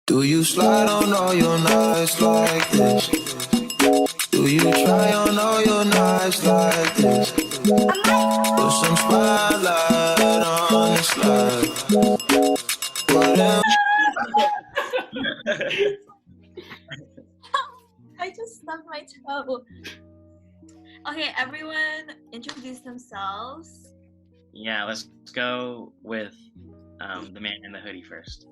Do you slide on all your nights like this? Do you try on all your nights like this? Put some spotlight on the slide. Whatever. I just stubbed my toe. Okay, everyone introduce themselves. Yeah, let's go with the man in the hoodie first.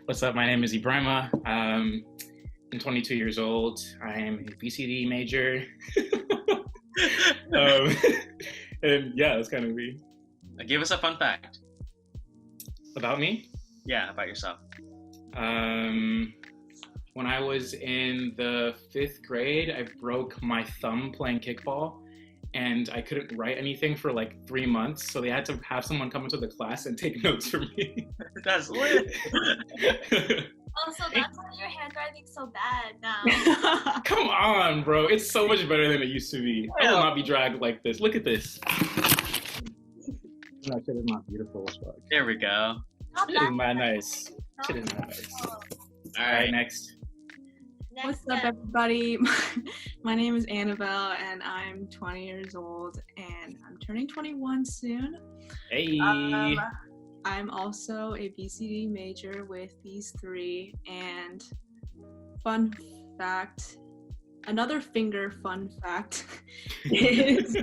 What's up? My name is Ebrima. I'm 22 years old. I am a BCD major. And yeah, that's kind of me. Give us a fun fact. About me? Yeah, about yourself. When I was in the 5th grade, I broke my thumb playing kickball, and I couldn't write anything for like 3 months, so they had to have someone come into the class and take notes for me. That's lit. Oh, so that's why your handwriting's so bad now. Come on, bro. It's so much better than it used to be. I will not be dragged like this. Look at this. That shit is not beautiful as fuck. There we go. Not Shit is bad. mad nice. Shit is mad nice. All All right, next. Next What's up, up. everybody? My name is Annabel, and I'm 20 years old, and I'm turning 21 soon. Hey. I'm also a BCD major with these three, and fun fact, another finger fun fact is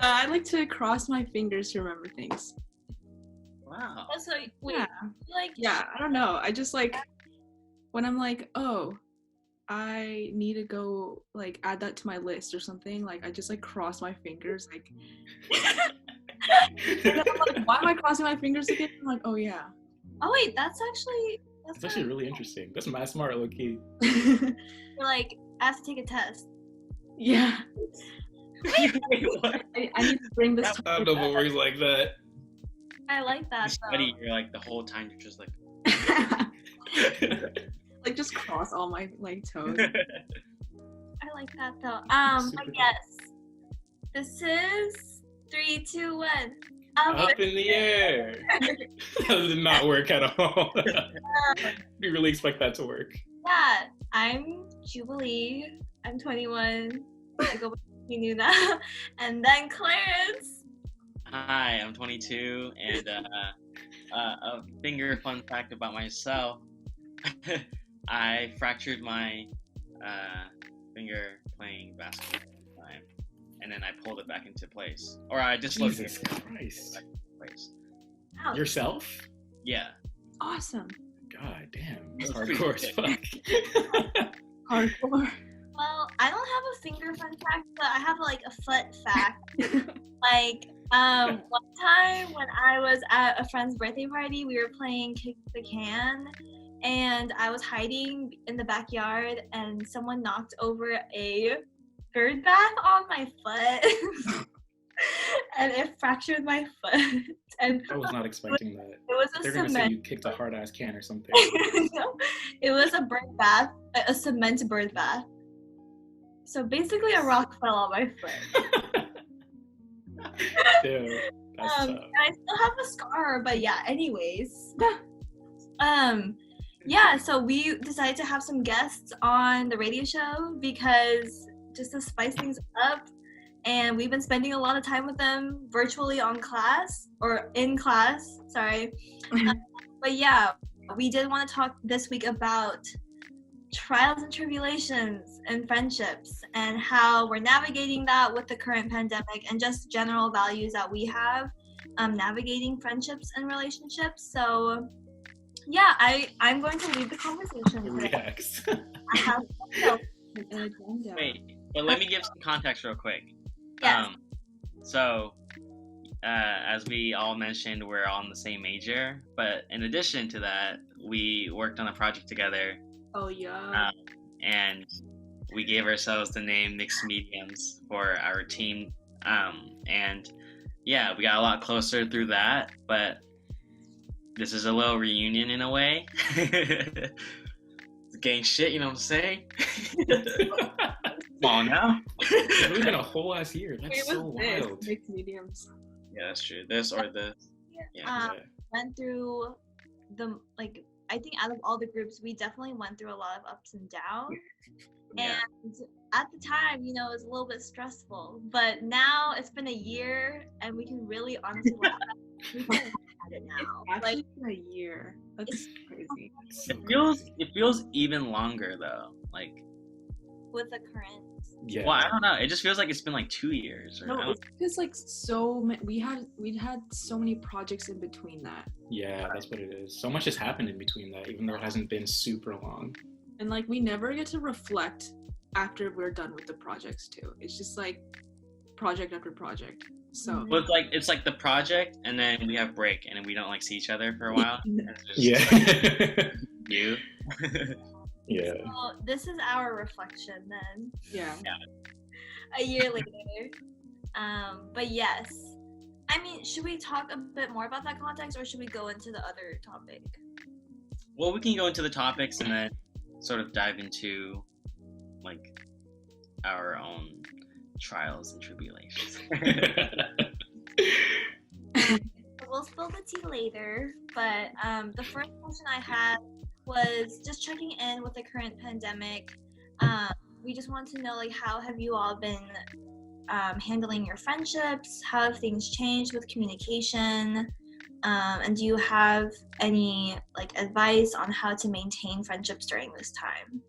I like to cross my fingers to remember things. Wow. Oh, so wait, Yeah. like I don't know. I just like when I'm like, oh, I need to go like add that to my list or something. Like I just like cross my fingers, like. And then I'm like, why am I crossing my fingers again? I'm like, oh yeah. Oh wait, that's actually really interesting. That's mad smart, low key. like I have to take a test. Yeah. Wait, what? I need to bring this. I don't know if it works like that. I like You that study, you're like the whole time you're just like. Like just cross all my like toes. I like that though. Super But yes, this is 3, 2, 1. Up in the air. That did not work at all. We really expect that to work. Yeah, I'm Jubilee. I'm 21. I go by Nuna. And then Clarence. Hi, I'm 22, and a finger fun fact about myself. I fractured my finger playing basketball at the time, and then I pulled it back into place. Or I dislocated Jesus it Christ. back into place. Ouch. Yourself? Yeah. Awesome. God damn. That's That's hardcore as pretty fuck. Hardcore. Well, I don't have a finger fun fact, but I have like a foot fact. Like, one time when I was at a friend's birthday party, we were playing Kick the Can, and I was hiding in the backyard, and someone knocked over a bird bath on my foot, and it fractured my foot. And I was not expecting that. it was a They're gonna say cement. you kicked a hard ass can or something. No, it was a bird bath, a cement bird bath. So basically, a rock fell on my foot. Damn. That's tough. And I still have a scar, but yeah. Anyways, yeah. So we decided to have some guests on the radio show because just to spice things up, and we've been spending a lot of time with them virtually on class or in class. Sorry, but yeah, we did want to talk this week about trials and tribulations and friendships and how we're navigating that with the current pandemic and just general values that we have navigating friendships and relationships. So yeah, I'm going to lead the conversation today. Reacts. I have Wait, but let me give some context real quick. Yes. So, as we all mentioned, we're all in the same major, but in addition to that, we worked on a project together. Oh yeah. And we gave ourselves the name Mixed Mediums for our team. And yeah, we got a lot closer through that, but this is a little reunion in a way. It's gang shit, you know what I'm saying? Come on now. It's really been a whole ass year. That's It so was this, wild. mixed mediums. Yeah, that's true. This or this. Yeah. went through I think out of all the groups, we definitely went through a lot of ups and downs. Yeah. And at the time, it was a little bit stressful. But now it's been a year, and we can really honestly laugh at it now. Actually, been a year. That's crazy. It feels even longer though. Like, with the current. Yeah. well, I don't know. It just feels like it's been like 2 years. Or, I No, don't- it's because like we'd had so many projects in between that, Yeah, that's what it is. So much has happened in between that, even though it hasn't been super long. and like we never get to reflect after we're done with the projects too. It's just like project after project. So Well, it's like the project, and then we have break, and then we don't like see each other for a while. It's just Yeah. you. Yeah. So this is our reflection then, yeah. a year later. But yes, I mean, should we talk a bit more about that context, or should we go into the other topic? Well, we can go into the topics and then sort of dive into like our own trials and tribulations. We'll spill the tea later, but the first question I had was just checking in with the current pandemic. We just want to know, like, how have you all been handling your friendships? How have things changed with communication? And do you have any like advice on how to maintain friendships during this time?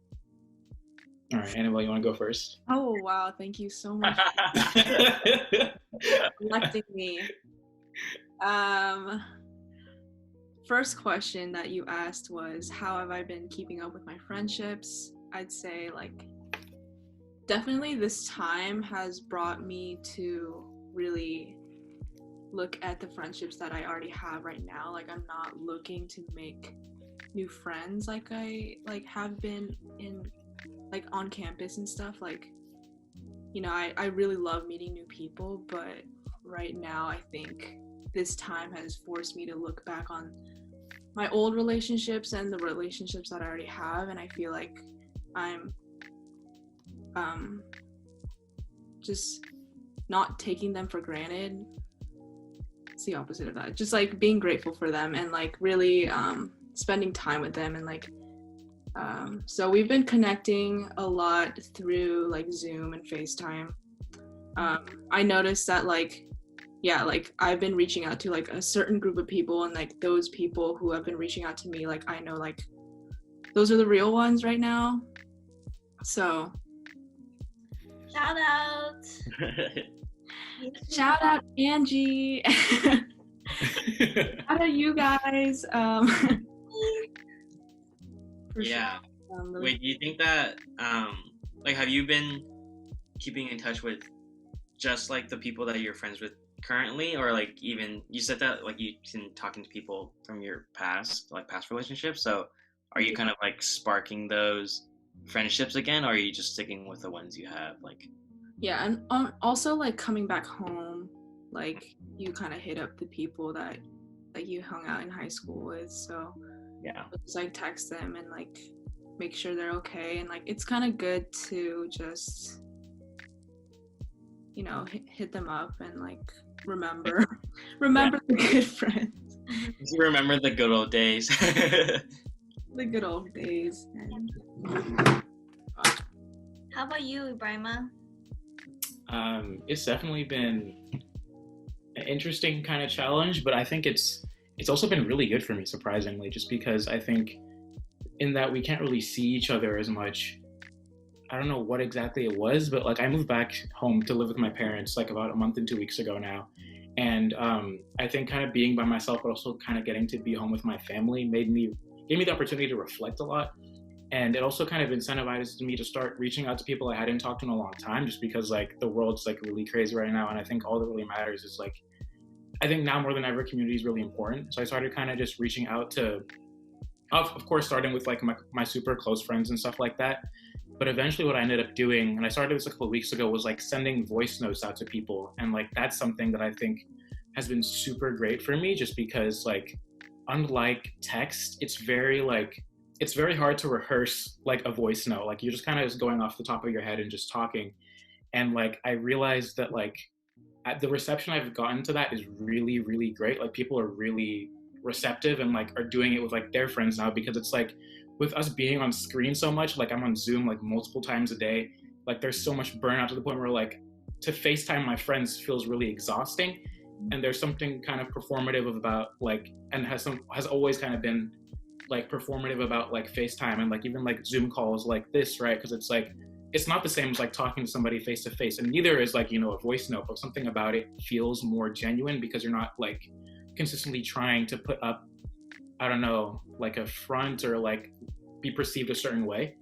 All right, Annabel, you want to go first? Oh wow, thank you so much for electing me. First question that you asked was, how have I been keeping up with my friendships? I'd say like definitely this time has brought me to really look at the friendships that I already have right now. Like I'm not looking to make new friends like I have been in like on campus and stuff. Like, I really love meeting new people, but right now I think this time has forced me to look back on my old relationships and the relationships that I already have, and I feel like I'm just not taking them for granted. It's the opposite of that. Just like being grateful for them and like really spending time with them, and like so we've been connecting a lot through like Zoom and FaceTime. I noticed that like I've been reaching out to like a certain group of people, and like those people who have been reaching out to me, like I know like those are the real ones right now. So Shout out. shout out Angie. Shout out you guys. For Yeah. sure. Really Wait, do you think that like have you been keeping in touch with just like the people that you're friends with currently, or like even you said that like you've been talking to people from your past relationships, so are you kind of like sparking those friendships again, or are you just sticking with the ones you have? Like, yeah, and also like coming back home, like you kind of hit up the people that you hung out in high school with, so yeah. just like text them and like make sure they're okay, and like it's kind of good to just hit them up and like remember the good friends, You remember the good old days. the good old days. And How about you, Ebrima? It's definitely been an interesting kind of challenge, but I think it's also been really good for me, surprisingly, just because I think in that we can't really see each other as much. I don't know what exactly it was, but like I moved back home to live with my parents like about a month and 2 weeks ago now. And I think kind of being by myself, but also kind of getting to be home with my family gave me the opportunity to reflect a lot. And it also kind of incentivized me to start reaching out to people I hadn't talked to in a long time, just because like the world's like really crazy right now. And I think all that really matters is like, I think now more than ever, community is really important. So I started kind of just reaching out to, of course, starting with like my super close friends and stuff like that. But eventually what I ended up doing, and I started this a couple of weeks ago, was like sending voice notes out to people. And like, that's something that I think has been super great for me, just because like, unlike text, it's very hard to rehearse like a voice note. Like you're just kind of just going off the top of your head and just talking. And like, I realized that like the reception I've gotten to that is really, really great. Like people are really receptive and like are doing it with like their friends now, because it's like with us being on screen so much, like I'm on Zoom like multiple times a day, like there's so much burnout to the point where like to FaceTime my friends feels really exhausting. And there's something kind of performative about like, and has always kind of been like performative about like FaceTime and like even like Zoom calls like this, right? Because it's like, it's not the same as like talking to somebody face to face, and neither is like, you know, a voice note, but something about it feels more genuine because you're not like consistently trying to put up, I don't know, like a front or like be perceived a certain way.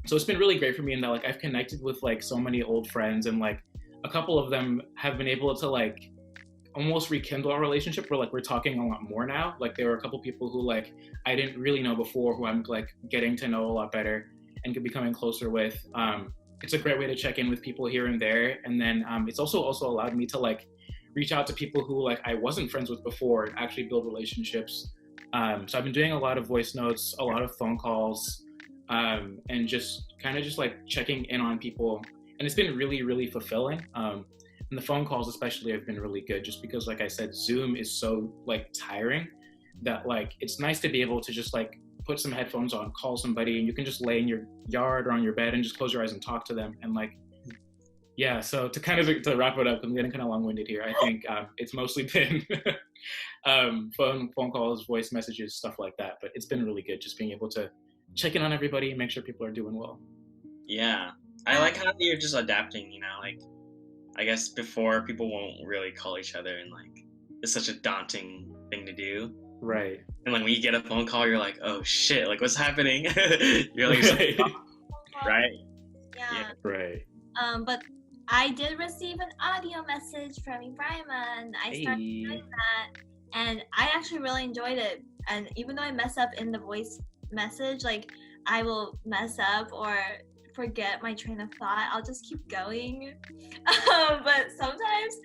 So it's been really great for me in that like I've connected with like so many old friends, and like a couple of them have been able to like almost rekindle our relationship where like we're talking a lot more now. Like there were a couple people who like I didn't really know before who I'm like getting to know a lot better and becoming closer with. It's a great way to check in with people here and there. And then it's also allowed me to like reach out to people who like I wasn't friends with before and actually build relationships. So I've been doing a lot of voice notes, a lot of phone calls, and just kind of just like checking in on people. And it's been really, really fulfilling. And the phone calls especially have been really good just because, like I said, Zoom is so like tiring that like it's nice to be able to just like put some headphones on, call somebody, and you can just lay in your yard or on your bed and just close your eyes and talk to them. And like, yeah, so to wrap it up, I'm getting kind of long-winded here. I think it's mostly been phone calls, voice messages, stuff like that. But it's been really good just being able to check in on everybody and make sure people are doing well. Yeah, I like how you're just adapting, you know, like I guess before people won't really call each other, and like it's such a daunting thing to do. Right. And like when you get a phone call, you're like, oh shit, like what's happening? You're like, right? Yeah. Right. But I did receive an audio message from Ebrima, and I started doing that, and I actually really enjoyed it. And even though I mess up in the voice message, like I will mess up or forget my train of thought, I'll just keep going. But sometimes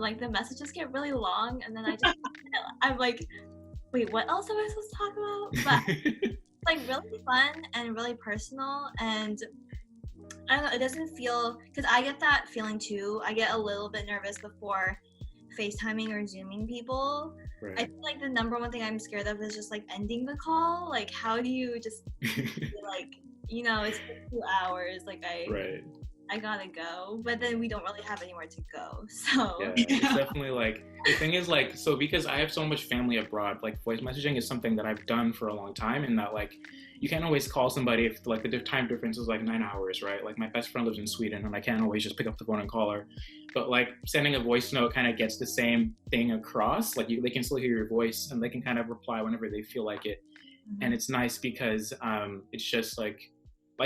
like the messages get really long, and then I'm like, wait, what else am I supposed to talk about? But it's like really fun and really personal, and I don't know, it doesn't feel, because I get that feeling too. I get a little bit nervous before FaceTiming or Zooming people. Right. I feel like the number one thing I'm scared of is just like ending the call. Like, how do you just be like, you know, it's been 2 hours, like I gotta go, but then we don't really have anywhere to go. So yeah, it's definitely like, the thing is like, so because I have so much family abroad, like voice messaging is something that I've done for a long time, and that like you can't always call somebody if like the time difference is like 9 hours, right? Like my best friend lives in Sweden, and I can't always just pick up the phone and call her. But like sending a voice note kind of gets the same thing across. Like they can still hear your voice, and they can kind of reply whenever they feel like it. Mm-hmm. And it's nice because it's just like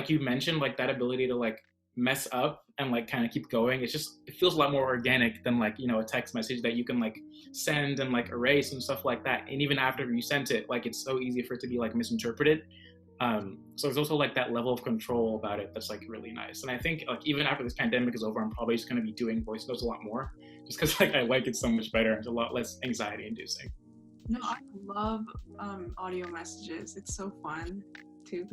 you mentioned, like that ability to like mess up and like kind of keep going. It feels a lot more organic than like, you know, a text message that you can like send and like erase and stuff like that. And even after you sent it, like it's so easy for it to be like misinterpreted. So there's also like that level of control about it that's like really nice. And I think like even after this pandemic is over, I'm probably just going to be doing voice notes a lot more, just because like I like it so much better. It's a lot less anxiety inducing. No, I love audio messages. It's so fun too.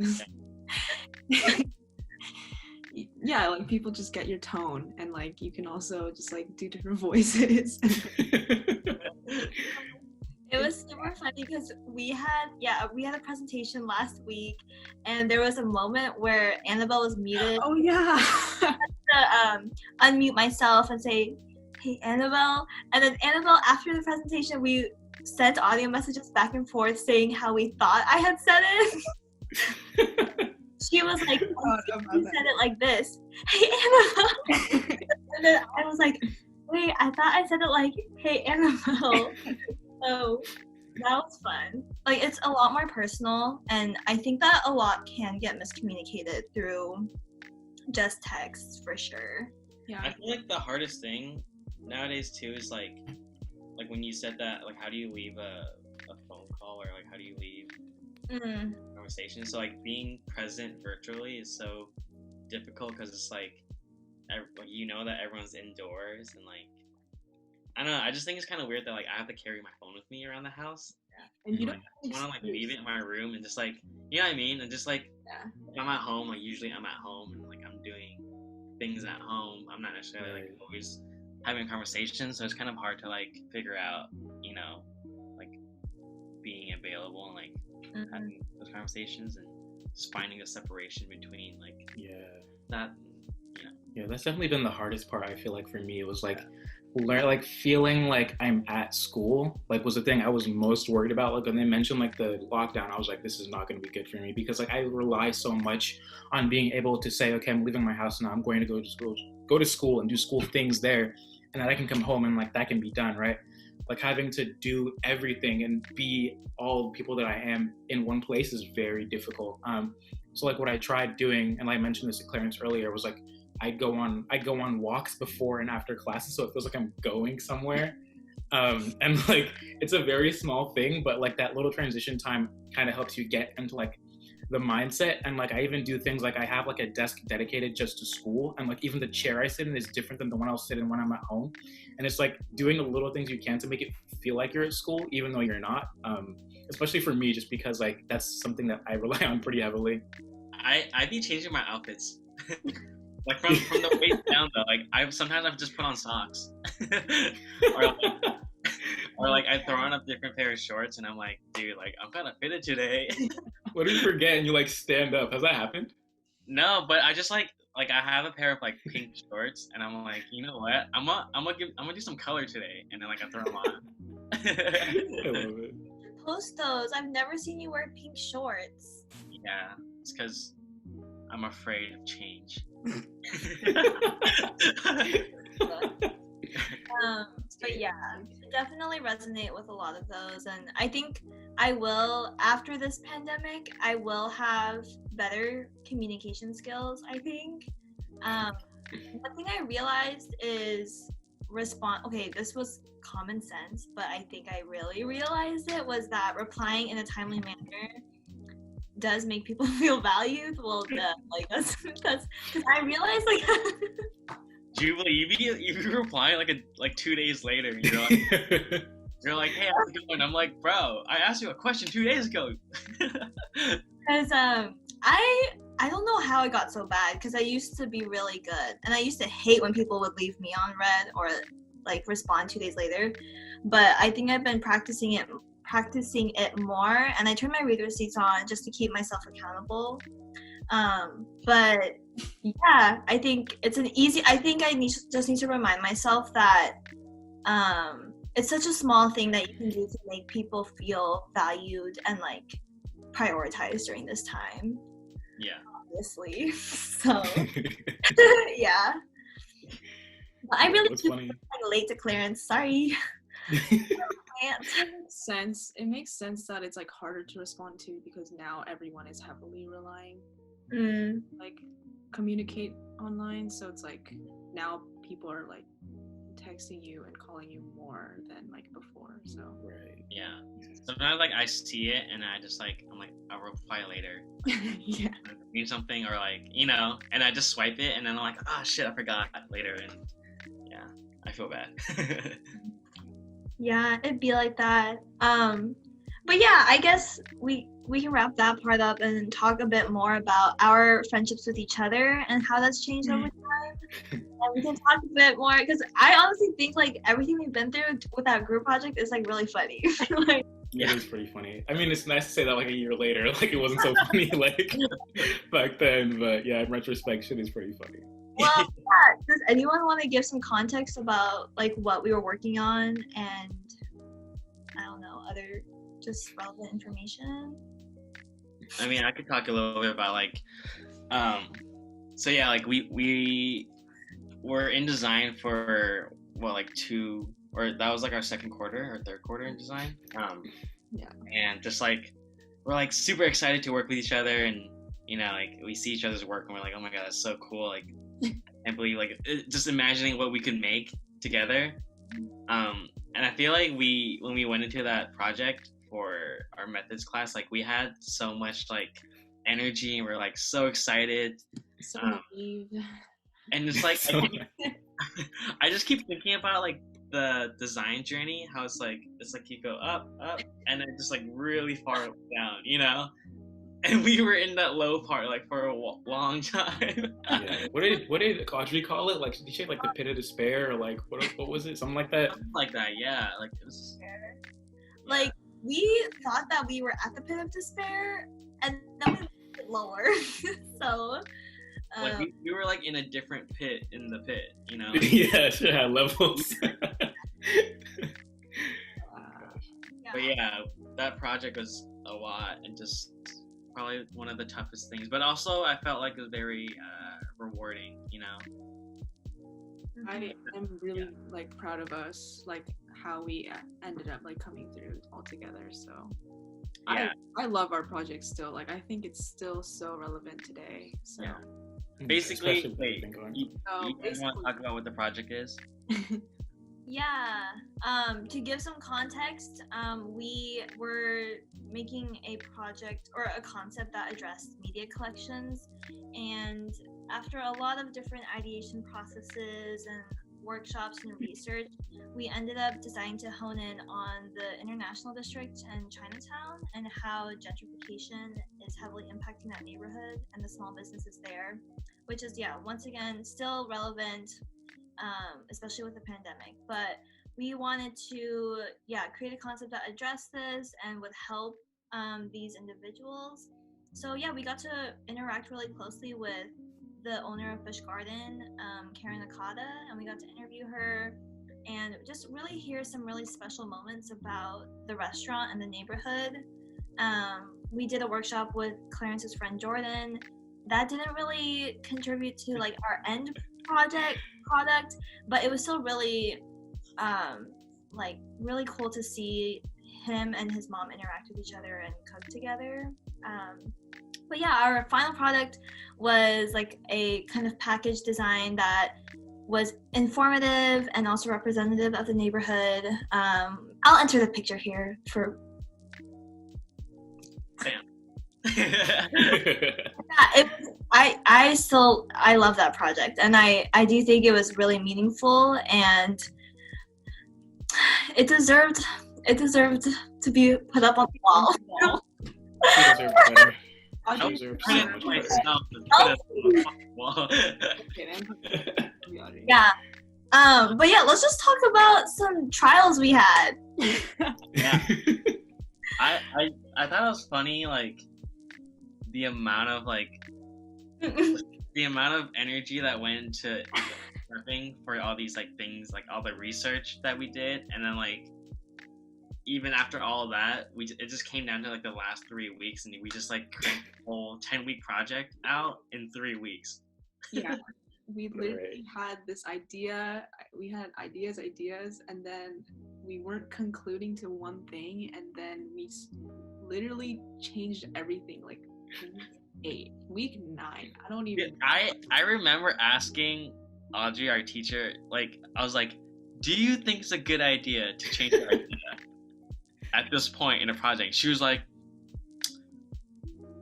Yeah, like people just get your tone, and like you can also just like do different voices. It was super funny because we had a presentation last week, and there was a moment where Annabel was muted. Oh yeah. I had to unmute myself and say, "Hey Annabel," and then Annabel, after the presentation, we sent audio messages back and forth saying how we thought I had said it. She was like, "Oh, you said it like this, hey Annabel," and then I was like, "Wait, I thought I said it like, hey Annabel." So that was fun. Like it's a lot more personal, and I think that a lot can get miscommunicated through just text for sure. Yeah. I feel like the hardest thing nowadays too is like when you said that, like how do you leave a phone call, or like how do you leave conversation? So like being present virtually is so difficult because it's like you know that everyone's indoors, and like I don't know, I just think it's kind of weird that like I have to carry my phone with me around the house. Yeah. And you like, I want to like leave it in my room and just like, you know what I mean? And just like, if I'm at home, like usually I'm at home and like I'm doing things at home. I'm not necessarily like always having a conversation, so it's kind of hard to like figure out, you know, being available and like having those conversations and just finding a separation between like that. Yeah, that's definitely been the hardest part. I feel like for me, it was like feeling like I'm at school, like was the thing I was most worried about. Like when they mentioned like the lockdown, I was like, this is not going to be good for me, because like I rely so much on being able to say, okay, I'm leaving my house now, I'm going to go to school and do school things there, and then I can come home and like that can be done, right? Like having to do everything and be all the people that I am in one place is very difficult. So like what I tried doing, and I mentioned this to Clarence earlier, was like I go on walks before and after classes, so it feels like I'm going somewhere. And like it's a very small thing, but like that little transition time kind of helps you get into like the mindset. And like I even do things like I have like a desk dedicated just to school, and like even the chair I sit in is different than the one I'll sit in when I'm at home. And it's like doing the little things you can to make it feel like you're at school even though you're not, especially for me, just because like that's something that I rely on pretty heavily. I be changing my outfits. Like from the waist down though, like I've just put on socks, or like I throw on a different pair of shorts, and I'm like, dude, like I'm kind of fitted today. What do you forget and you like stand up? Has that happened? No, but I just like I have a pair of like pink shorts, and I'm like, you know what? I'm gonna do some color today, and then like I throw them on. I love it. Post those. I've never seen you wear pink shorts. Yeah, it's because I'm afraid of change. But yeah, definitely resonate with a lot of those, and I think I will, after this pandemic, I will have better communication skills. I think one thing I realized is okay, this was common sense, but I think I really realized it was that replying in a timely manner does make people feel valued. Well, like that's because I realized like. Do you believe you reply like 2 days later? And you're like, hey, how's it going? I'm like, bro, I asked you a question 2 days ago. Because I don't know how it got so bad, because I used to be really good, and I used to hate when people would leave me on red or like respond 2 days later. But I think I've been practicing it more, and I turn my read receipts on just to keep myself accountable. But yeah, I think it's I think I just need to remind myself that it's such a small thing that you can do to make people feel valued and like prioritized during this time. Yeah. Obviously. So yeah. But I really I'm late to Clarence. Sorry. It makes sense that it's like harder to respond to, because now everyone is heavily relying like communicate online, so it's like now people are like texting you and calling you more than like before. So right. Yeah, sometimes like I see it and I just like I'm like I'll reply later. Yeah, do something, or like, you know, and I just swipe it, and then I'm like, oh shit, I forgot later, and yeah, I feel bad. Yeah, it'd be like that. But yeah, I guess we can wrap that part up and talk a bit more about our friendships with each other and how that's changed over time. And we can talk a bit more, because I honestly think like everything we've been through with that group project is like really funny. Like, yeah, it is pretty funny. I mean, it's nice to say that like a year later, like it wasn't so funny like back then, but yeah, in retrospect, shit is pretty funny. Well, yeah, does anyone want to give some context about like what we were working on and I don't know, other just relevant information? I mean, I could talk a little bit about like, so yeah, like we were in design for like that was like our second quarter or third quarter in design. Yeah. And just like we're like super excited to work with each other, and you know, like we see each other's work and we're like, oh my god, that's so cool. Like, I can't believe like just imagining what we could make together. And I feel like when we went into that project for our methods class, like we had so much like energy and we're like so excited. So naive. And it's like I just keep thinking about like the design journey, how it's like you go up, and then just like really far down, you know? And we were in that low part like for a long time. Yeah. What did Audrey call it? Like, did she have like the pit of despair, or like what was it? Something like that. Something like that, yeah. Like it was. Like we thought that we were at the pit of despair, and then we went lower. So. Like we were like in a different pit in the pit, you know? Yeah, levels. But yeah, that project was a lot and just probably one of the toughest things. But also I felt like it was very rewarding, you know? I am really like proud of us, like how we ended up like coming through all together. So Yeah. I love our project still. Like I think it's still so relevant today. So Yeah. Basically, Especially wait, you guys want to talk about what the project is? Yeah. To give some context, we were making a project or a concept that addressed media collections, and after a lot of different ideation processes and workshops and research, we ended up deciding to hone in on the International District and Chinatown and how gentrification is heavily impacting that neighborhood and the small businesses there, which is, once again, still relevant, especially with the pandemic. But we wanted to, create a concept that addressed this and would help these individuals. So, we got to interact really closely with the owner of Fish Garden, Karen Akata, and we got to interview her and just really hear some really special moments about the restaurant and the neighborhood. We did a workshop with Clarence's friend Jordan. That didn't really contribute to like our end product, but it was still really really cool to see him and his mom interact with each other and cook together. But our final product was like a kind of package design that was informative and also representative of the neighborhood. I'll enter the picture here for. Sam. I love that project, and I do think it was really meaningful, and it deserved to be put up on the wall. You deserve better. I deserve put so it much myself better. to put it on the wall. Yeah. But let's just talk about some trials we had. Yeah. I thought it was funny, like the amount of energy that went into prepping for all these like things, like all the research that we did, and then like even after all of that, it just came down to like the last 3 weeks, and we just like cranked the whole 10-week project out in 3 weeks. Yeah, we literally had this idea. We had ideas, and then we weren't concluding to one thing, and then we literally changed everything like week 9. I don't even. I remember asking Audrey, our teacher, like I was like, "Do you think it's a good idea to change our idea at this point in a project?" She was like,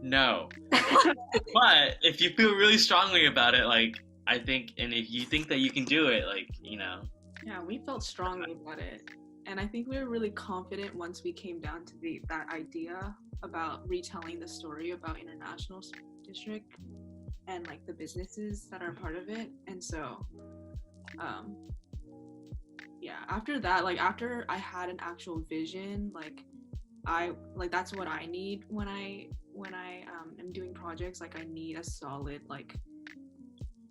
"No." But if you feel really strongly about it, like I think, and if you think that you can do it, like, you know. Yeah, we felt strongly about it. And I think we were really confident once we came down to that idea about retelling the story about International District and like the businesses that are part of it. And so, after that, like after I had an actual vision, that's what I need when I am doing projects. Like I need a solid like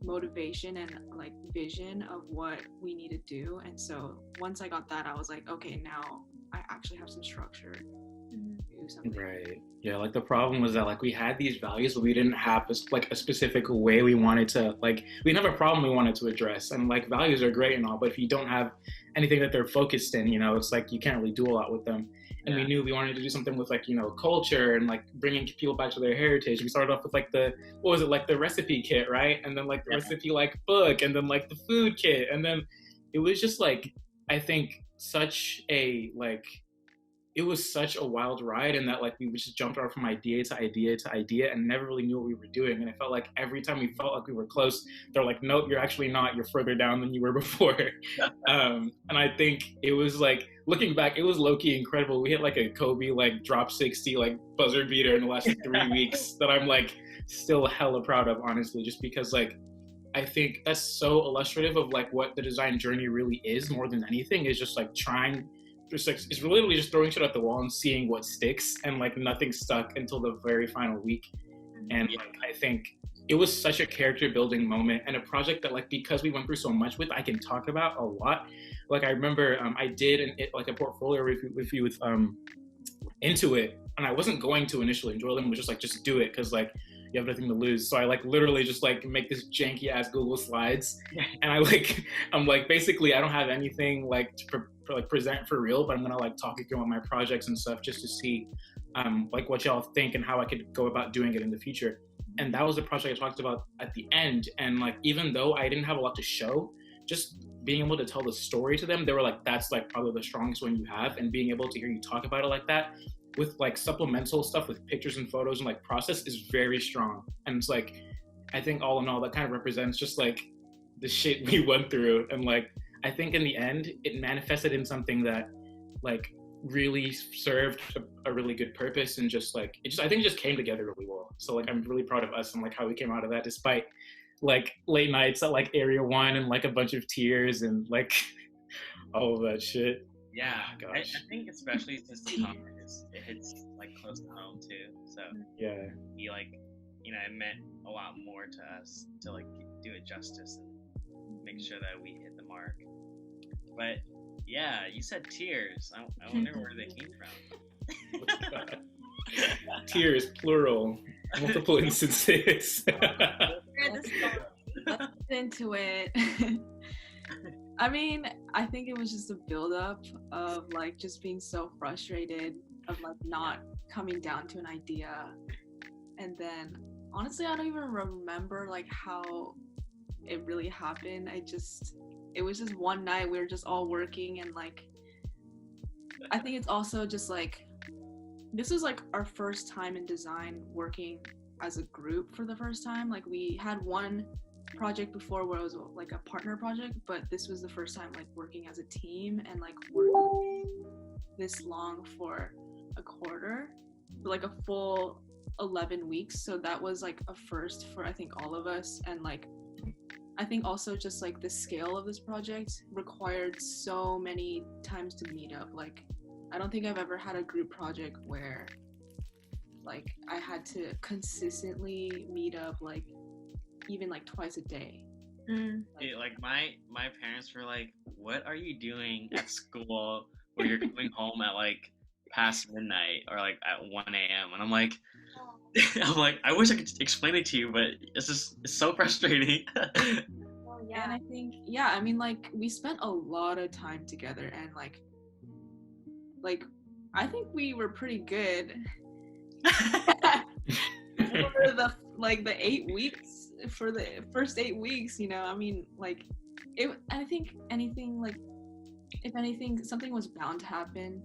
motivation and like vision of what we need to do. And so once I got that, I was like, okay, now I actually have some structure to do something. Right. Yeah, like the problem was that like we had these values, but we didn't have a specific way we wanted to, like we didn't have a problem we wanted to address. And like values are great and all, but if you don't have anything that they're focused in, you know, it's like you can't really do a lot with them. And we knew we wanted to do something with like, you know, culture and like bringing people back to their heritage. We started off with like the recipe kit, right? And then like the recipe like book, and then like the food kit. And then it was just like, I think it was such a wild ride, and that like we just jumped out from idea to idea to idea and never really knew what we were doing. And it felt like every time we felt like we were close, they're like, nope, you're actually not, you're further down than you were before. And I think it was like, looking back, it was low-key incredible. We hit like a Kobe like drop 60 like buzzer beater in the last 3 weeks that I'm like still hella proud of, honestly, just because like I think that's so illustrative of like what the design journey really is. More than anything is just like trying it's literally just throwing shit at the wall and seeing what sticks, and like nothing stuck until the very final week. And like I think it was such a character building moment, and a project that like, because we went through so much with, I can talk about a lot. Like I remember I did a portfolio review with Into It, and I wasn't going to initially enjoy them, but just do it because like you have nothing to lose. So I like literally just like make this janky ass Google Slides, and I'm like basically I don't have anything like to present for real, but I'm gonna like talk you through all my projects and stuff just to see like what y'all think and how I could go about doing it in the future. And that was the project I talked about at the end. And like even though I didn't have a lot to show, just being able to tell the story to them, they were like, that's like probably the strongest one you have. And being able to hear you talk about it like that with like supplemental stuff with pictures and photos and like process is very strong. And it's like, I think all in all that kind of represents just like the shit we went through. And like I think in the end it manifested in something that like really served a really good purpose, and just like I think it just came together really well. So like I'm really proud of us and like how we came out of that, despite like late nights at like Area 1 and like a bunch of tears and like all of that shit. Yeah, gosh. I think especially since the topic it hits like close to home too. So yeah, he like, you know, it meant a lot more to us to like do it justice and make sure that we hit the mark. But yeah, you said tears. I wonder where they came from. Tears, plural, multiple instances. Let's get into it. I mean, I think it was just a buildup of like just being so frustrated of like not coming down to an idea. And then honestly, I don't even remember like how it really happened. It was just one night we were just all working, and like I think it's also just like this was like our first time in design working as a group for the first time. Like we had one project before where it was like a partner project, but this was the first time like working as a team and like working this long for a quarter, for like a full 11 weeks. So that was like a first for I think all of us. And like I think also just like the scale of this project required so many times to meet up. Like I don't think I've ever had a group project where like I had to consistently meet up like even like twice a day. Like my parents were like, what are you doing at school where you're coming home at like past midnight or like at 1 a.m. and I'm like I wish I could explain it to you, but it's so frustrating. Yeah. And I think I mean like we spent a lot of time together, and like I think we were pretty good for the 8 weeks, for the first 8 weeks, you know. I mean like I think anything like if anything something was bound to happen,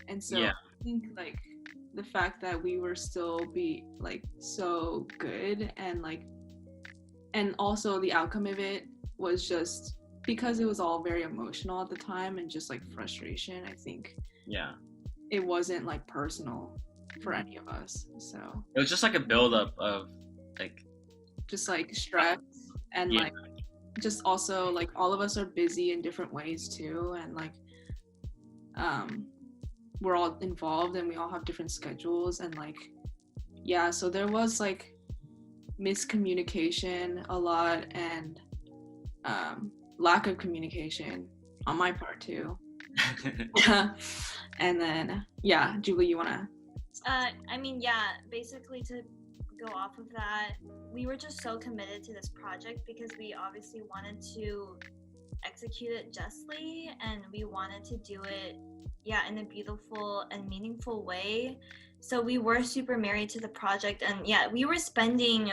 and so I think like the fact that we were still be like so good, and like and also the outcome of it was just because it was all very emotional at the time and just like frustration. I think it wasn't like personal for any of us, so it was just like a buildup of like just like stress and like just also like all of us are busy in different ways too, and like we're all involved and we all have different schedules, and like so there was like miscommunication a lot, and lack of communication on my part too. And then Julie, you wanna I mean basically to go off of that, we were just so committed to this project because we obviously wanted to execute it justly, and we wanted to do it in a beautiful and meaningful way. So we were super married to the project, and we were spending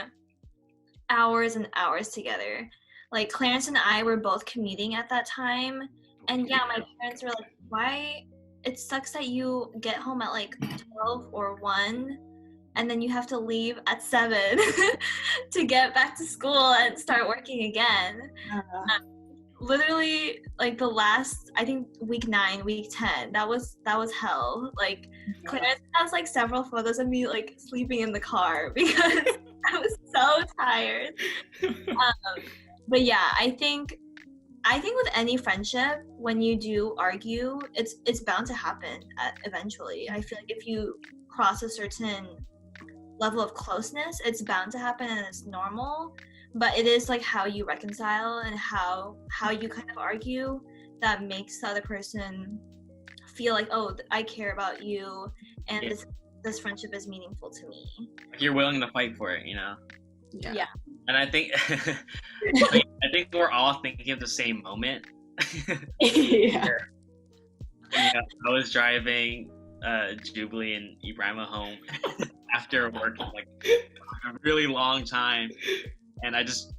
hours and hours together. Like Clarence and I were both commuting at that time, and my parents were like, why it sucks that you get home at like 12 or 1 and then you have to leave at 7 to get back to school and start working again. Literally like the last, I think week 9, week 10, that was hell. Like Clarence has like several photos of me like sleeping in the car because I was so tired. But I think I think with any friendship, when you do argue, it's bound to happen eventually. I feel like if you cross a certain level of closeness, it's bound to happen and it's normal. But it is like how you reconcile and how you kind of argue that makes the other person feel like, oh, I care about you, and Yeah. this friendship is meaningful to me. Like, you're willing to fight for it, you know. Yeah. And I think I think we're all thinking of the same moment. Yeah. You know, I was driving Jubilee and Ebrima home after working like a really long time, and I just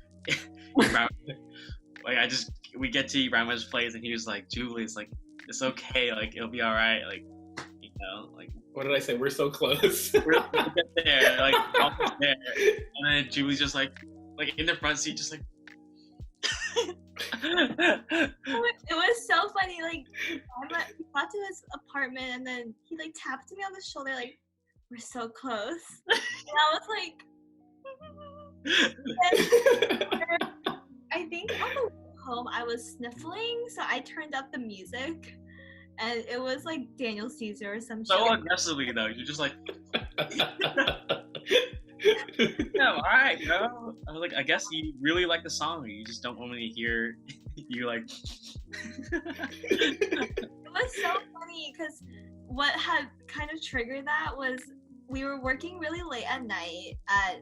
we get to Ebrima's place, and he was like, "Jubilee's like, it's okay, like it'll be all right, like, you know, like." What did I say? We're so close. We'll get there, like almost there, and then Julie's just like in the front seat, just like. It was so funny. Like, he got to his apartment and then he like tapped me on the shoulder, like, we're so close. And I was like, and I think on the way home I was sniffling, so I turned up the music, and it was like Daniel Caesar or some So shit. aggressively though, you're just like. Yeah, all right, yo. I was like, I guess you really like the song, or you just don't want me to hear you like. It was so funny because what had kind of triggered that was we were working really late at night at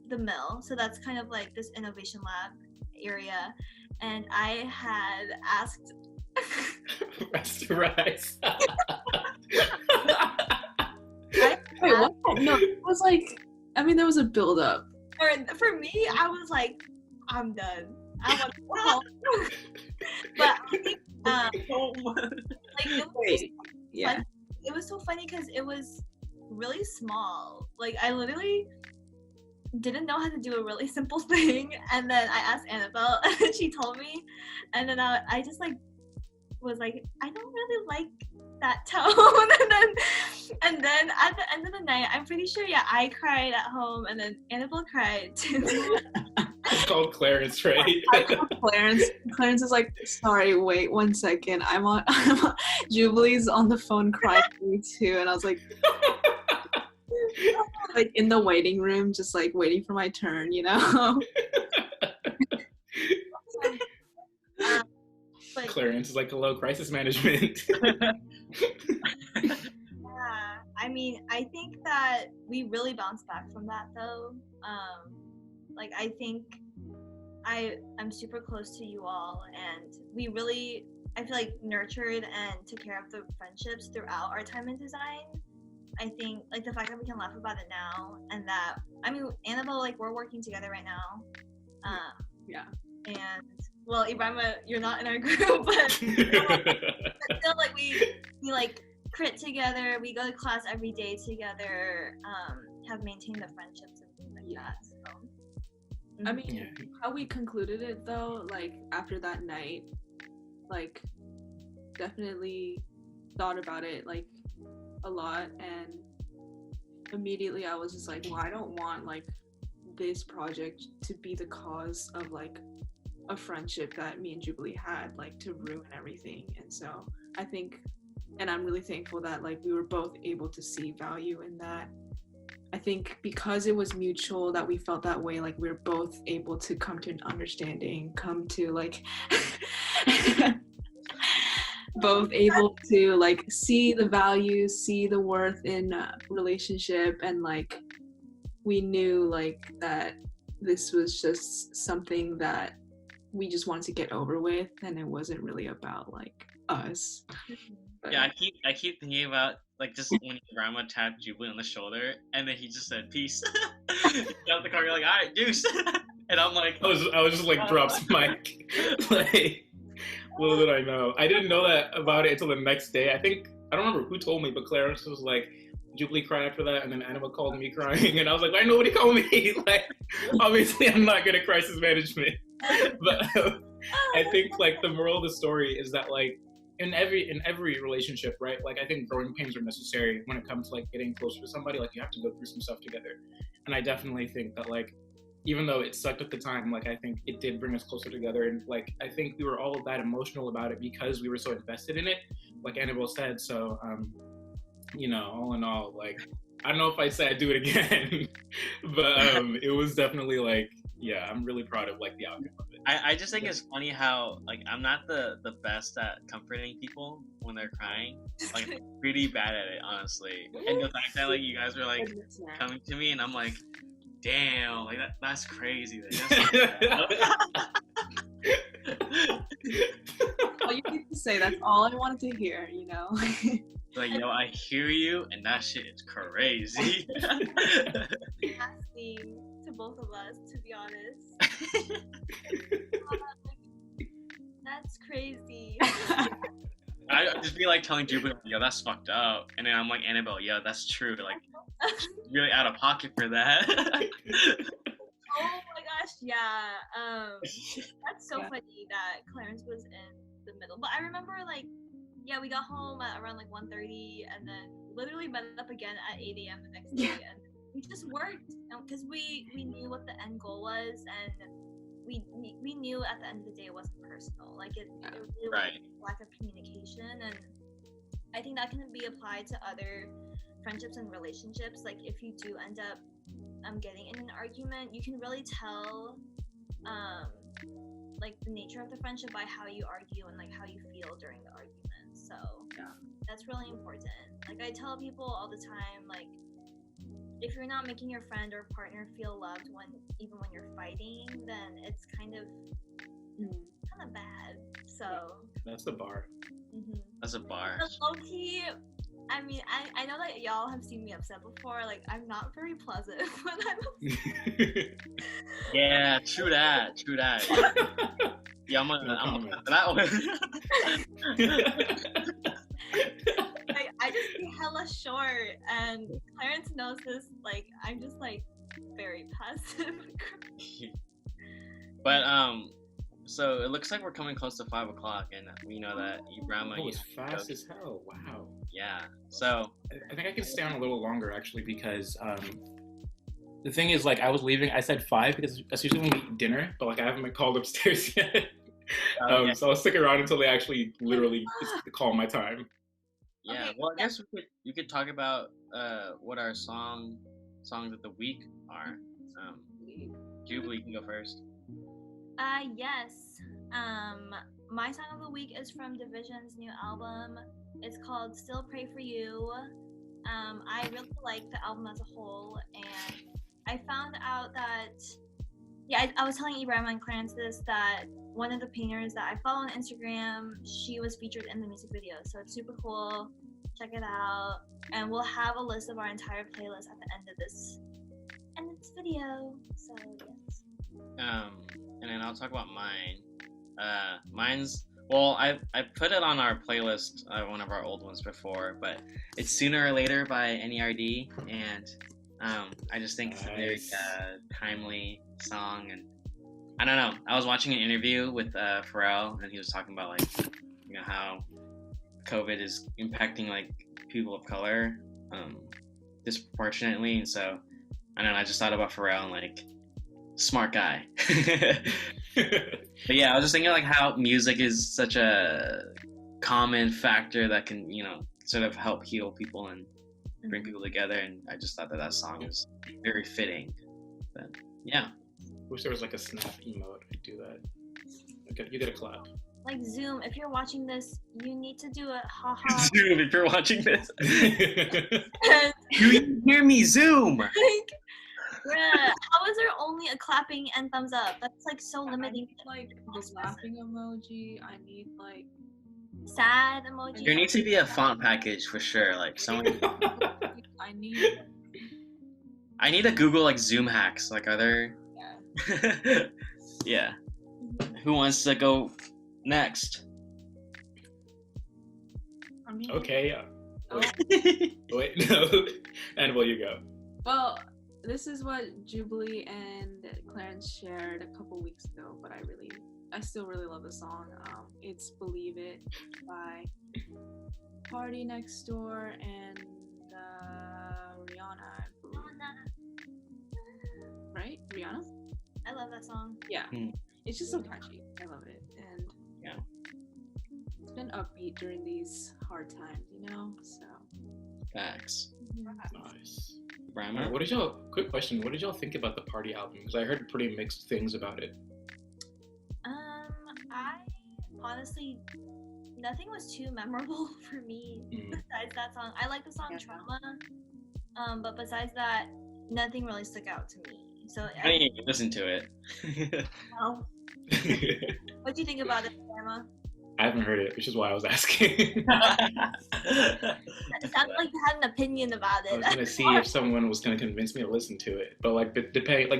the mill, so that's kind of like this innovation lab area, and I had asked. Rasterize. Wait, what? No, it was like, I mean, there was a build up. For me, I was like, I'm done. I want to go home. But I think, like, it was, Wait, yeah. fun. It was so funny because it was really small. Like, I literally didn't know how to do a really simple thing, and then I asked Annabel, and she told me, and then I just like was like, I don't really like that tone. and then at the end of the night, I'm pretty sure, yeah, I cried at home, and then Annabel cried too. It's called Clarence, right? I called Clarence. Clarence is like, sorry, wait 1 second. I'm on Jubilee's on the phone crying to me too, and I was like, like in the waiting room, just like waiting for my turn, you know. But Clarence is like, hello, crisis management. yeah, I mean, I think that we really bounced back from that though. Like, I think I'm super close to you all, and we really, I feel like, nurtured and took care of the friendships throughout our time in design. I think, like, the fact that we can laugh about it now, and that, I mean, Annabelle, like, we're working together right now. Yeah. And, well, Ebrima, you're not in our group, but still, like, we like, crit together, we go to class every day together, have maintained the friendships and things like that, so. I mean, Yeah. how we concluded it though, like after that night, like definitely thought about it like a lot, and immediately I was just like, well, I don't want like this project to be the cause of like a friendship that me and Jubilee had, like to ruin everything. And so I think, and I'm really thankful that like we were both able to see value in that. I think because it was mutual that we felt that way, like we were both able to come to an understanding, come to like both able to like see the value, see the worth in a relationship, and like we knew like that this was just something that we just wanted to get over with, and it wasn't really about like us. But, Yeah, I keep thinking about like just when Grandma tapped Jubilee on the shoulder, and then he just said peace. He got out the car, you're like, all right, deuce. And I'm like, I was just like, drops mic. Like, little did I know. I didn't know that about it until the next day. I don't remember who told me, but Clarence was like, Jubilee cried after that, and then Annabelle called me crying, and I was like, why nobody called me? Like, obviously I'm not good at crisis management. But I think like the moral of the story is that like in every relationship, right? Like I think growing pains are necessary when it comes to like getting closer to somebody. Like you have to go through some stuff together. And I definitely think that like even though it sucked at the time, like I think it did bring us closer together, and like I think we were all that emotional about it because we were so invested in it, like Annabel said. So all in all, like I don't know if I'd say I'd do it again, but it was definitely like, yeah, I'm really proud of like the outcome of it. I just think it's funny how like I'm not the best at comforting people when they're crying. Like I'm pretty bad at it, honestly. And the fact that like you guys were like coming to me and I'm like, damn, like that's crazy. All you need to say, that's all I wanted to hear, Like, yo, I hear you, and that shit is crazy. Nasty to both of us, to be honest. That's crazy. I just be like telling Jupiter, yo, that's fucked up. And then I'm like, Annabelle, yo, that's true. Like, really out of pocket for that. Oh my gosh, yeah. That's so funny that Clarence was in the middle. But I remember like, yeah, we got home at around like 1:30 and then literally met up again at 8 a.m. the next day. And we just worked because we knew what the end goal was, and we knew at the end of the day it wasn't personal. Like it really was lack of communication, and I think that can be applied to other friendships and relationships. Like if you do end up getting in an argument, you can really tell like the nature of the friendship by how you argue and like how you feel during the argument. So that's really important. Like I tell people all the time, like if you're not making your friend or partner feel loved even when you're fighting, then it's kind of bad. So that's the bar. That's a bar. But low-key, I mean, I know that y'all have seen me upset before. Like I'm not very pleasant when I'm upset. Yeah, true that. Yeah, I'm gonna that one. I just be hella short, and Clarence knows this. Like, I'm just like very passive. But so it looks like we're coming close to 5 o'clock, and we know that Ebrima. Oh, it's fast as hell! Wow. Yeah. So I think I can stay on a little longer actually because the thing is, like, I was leaving. I said 5 because that's usually when we eat dinner, but like I haven't been called upstairs yet. So I'll stick around until they actually literally call my time. Yeah. Okay, Well, I guess you could talk about what our songs of the week are. Jubilee, you can go first. Yes. My song of the week is from Division's new album. It's called Still Pray For You. I really like the album as a whole, and I found out that, I was telling Ebrima and Clarence this, that one of the painters that I follow on Instagram, she was featured in the music video, so it's super cool. Check it out, and we'll have a list of our entire playlist at the end of this video. So yes. And then I'll talk about mine. Mine's, well, I put it on our playlist, one of our old ones before, but it's Sooner or Later by NERD, and I just think it's a very timely song, and I don't know. I was watching an interview with Pharrell, and he was talking about like, how COVID is impacting like people of color disproportionately, and so I don't know. I just thought about Pharrell and like, smart guy. But yeah, I was just thinking like how music is such a common factor that can, sort of help heal people and bring people together, and I just thought that song is very fitting. But yeah. Wish there was like a snap emote to do that. Okay, you get a clap. Like Zoom, if you're watching this, you need to do a haha. Zoom, if you're watching this. You hear me, Zoom. Like, bruh, how is there only a clapping and thumbs up? That's like so limiting. I need like the laughing emoji. I need like sad emoji. There needs to be a font package for sure. Like someone. I need to Google like Zoom hacks. Like, are there? Yeah. Yeah. Who wants to go next? Okay. Wait, no. Annabel, you go. Well, this is what Jubilee and Clarence shared a couple weeks ago, but I still really love the song. It's Believe It by Party Next Door and Rihanna, I believe. Right? Rihanna? that song. Yeah. Mm. It's just so catchy. I love it. And Yeah. it's been upbeat during these hard times, you know? So Facts. Nice. Ebrima? Quick question, what did y'all think about the Party album? Because I heard pretty mixed things about it. I honestly, nothing was too memorable for me besides that song. I like the song Trauma, but besides that, nothing really stuck out to me. So I didn't even listen to it. well, what do you think about it, Grandma? I haven't heard it, which is why I was asking. It sounded like you had an opinion about it. I was gonna see if someone was gonna convince me to listen to it, but like,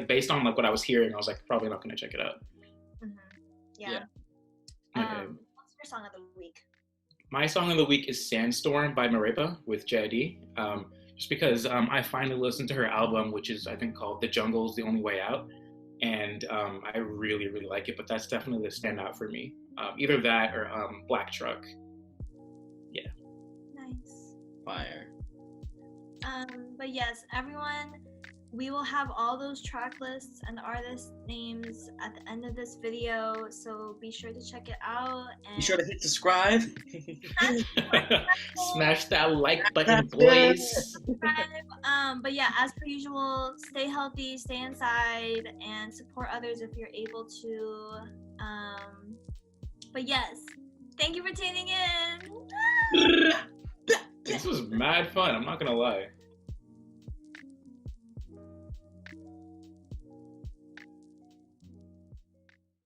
based on like what I was hearing, I was like, probably not gonna check it out. Yeah. Okay. What's your song of the week? My song of the week is Sandstorm by Ebrima with JID. Just because I finally listened to her album, which is I think called The Jungle's the Only Way Out, and I really, really like it. But that's definitely the standout for me. Either that or Black Truck. Yeah. Nice. Fire. But yes, everyone, we will have all those track lists and artist names at the end of this video, so be sure to check it out. And Be sure to hit subscribe. Smash that like button, boys. But yeah, as per usual, stay healthy, stay inside, and support others if you're able to. But yes, thank you for tuning in. This was mad fun, I'm not gonna lie.